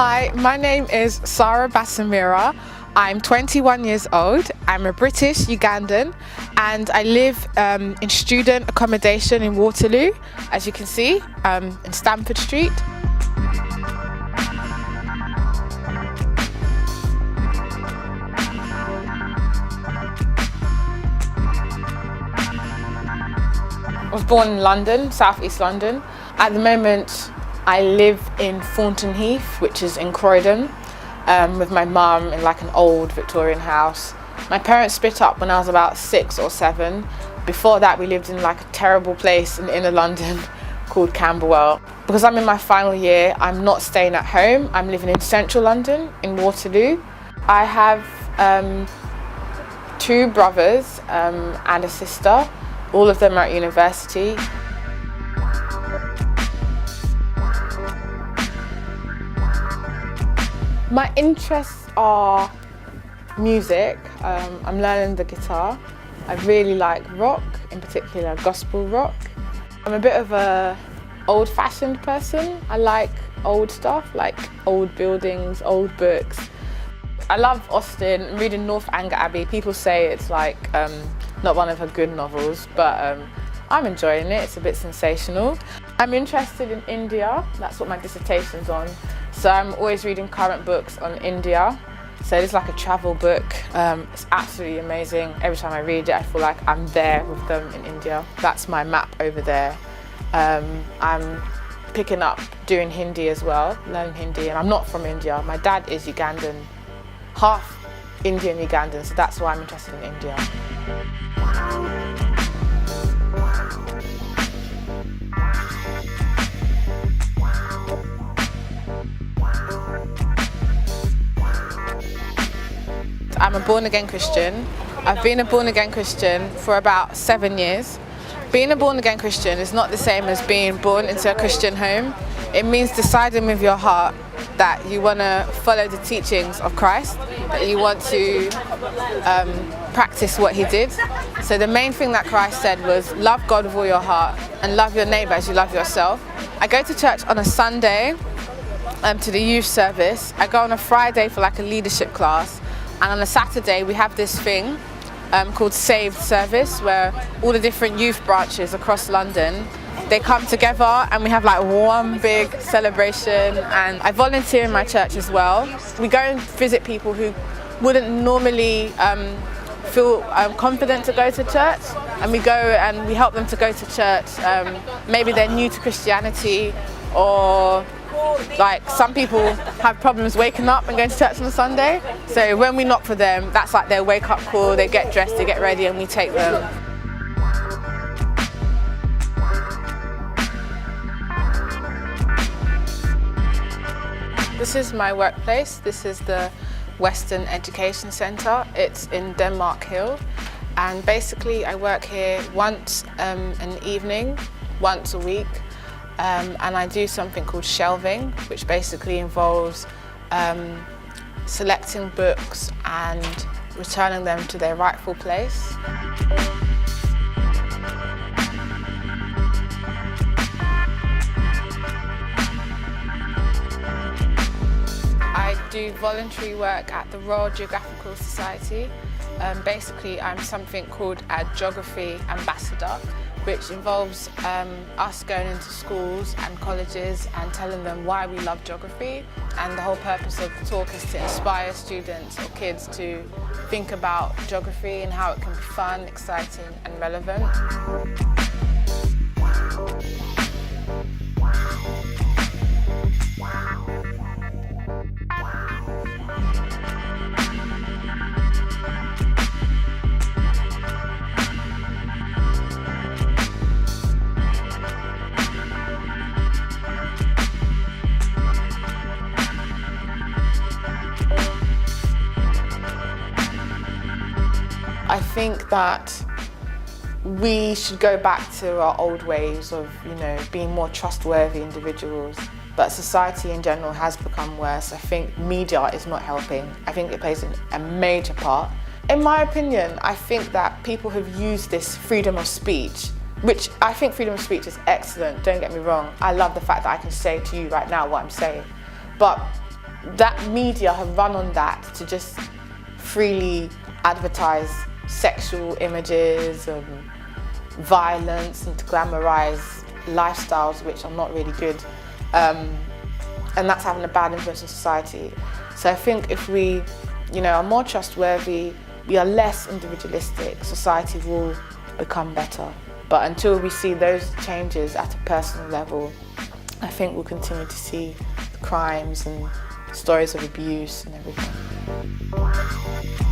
Hi, my name is Sarah Basamira. I'm 21 years old. I'm a British Ugandan and I live in student accommodation in Waterloo, as you can see, in Stamford Street. I was born in London, South East London. At the moment, I live in Thornton Heath, which is in Croydon, with my mum in like an old Victorian house. My parents split up when I was about 6 or 7. Before that, we lived in like a terrible place in inner London called Camberwell. Because I'm in my final year, I'm not staying at home. I'm living in central London, in Waterloo. I have 2 brothers and a sister. All of them are at university. My interests are music. I'm learning the guitar. I really like rock, in particular gospel rock. I'm a bit of a old-fashioned person. I like old stuff, like old buildings, old books. I love Austen. I'm reading Northanger Abbey. People say it's like not one of her good novels, but I'm enjoying it. It's a bit sensational. I'm interested in India. That's what my dissertation's on. So I'm always reading current books on India. So it's like a travel book. It's absolutely amazing. Every time I read it, I feel like I'm there with them in India. That's my map over there. I'm picking up doing Hindi as well, learning Hindi. And I'm not from India. My dad is Ugandan, half Indian Ugandan, so that's why I'm interested in India. I'm a born-again Christian. I've been a born-again Christian for about 7 years. Being a born-again Christian is not the same as being born into a Christian home. It means deciding with your heart that you want to follow the teachings of Christ, that you want to practice what he did. So the main thing that Christ said was love God with all your heart and love your neighbour as you love yourself. I go to church on a Sunday to the youth service. I go on a Friday for like a leadership class. And on a Saturday, we have this thing called Saved Service, where all the different youth branches across London, they come together and we have like one big celebration. And I volunteer in my church as well. We go and visit people who wouldn't normally feel confident to go to church. And we go and we help them to go to church. Maybe they're new to Christianity, or like some people have problems waking up and going to church on a Sunday. So when we knock for them, that's like their wake up call. They get dressed, they get ready, and we take them. This is my workplace. This is the Western Education Centre. It's in Denmark Hill. And basically I work here once an evening, once a week. And I do something called shelving, which basically involves selecting books and returning them to their rightful place. I do voluntary work at the Royal Geographical Society. Basically, I'm something called a geography ambassador, which involves us going into schools and colleges and telling them why we love geography. And the whole purpose of the talk is to inspire students or kids to think about geography and how it can be fun, exciting and relevant. I think that we should go back to our old ways of, being more trustworthy individuals. But society in general has become worse. I think media is not helping. I think it plays a major part. In my opinion, I think that people have used this freedom of speech, which I think freedom of speech is excellent, don't get me wrong. I love the fact that I can say to you right now what I'm saying. But that media have run on that to just freely advertise sexual images and violence and to glamorize lifestyles which are not really good, and that's having a bad influence on society. So I think if we, are more trustworthy, we are less individualistic, society will become better. But until we see those changes at a personal level, I think we'll continue to see crimes and stories of abuse and everything.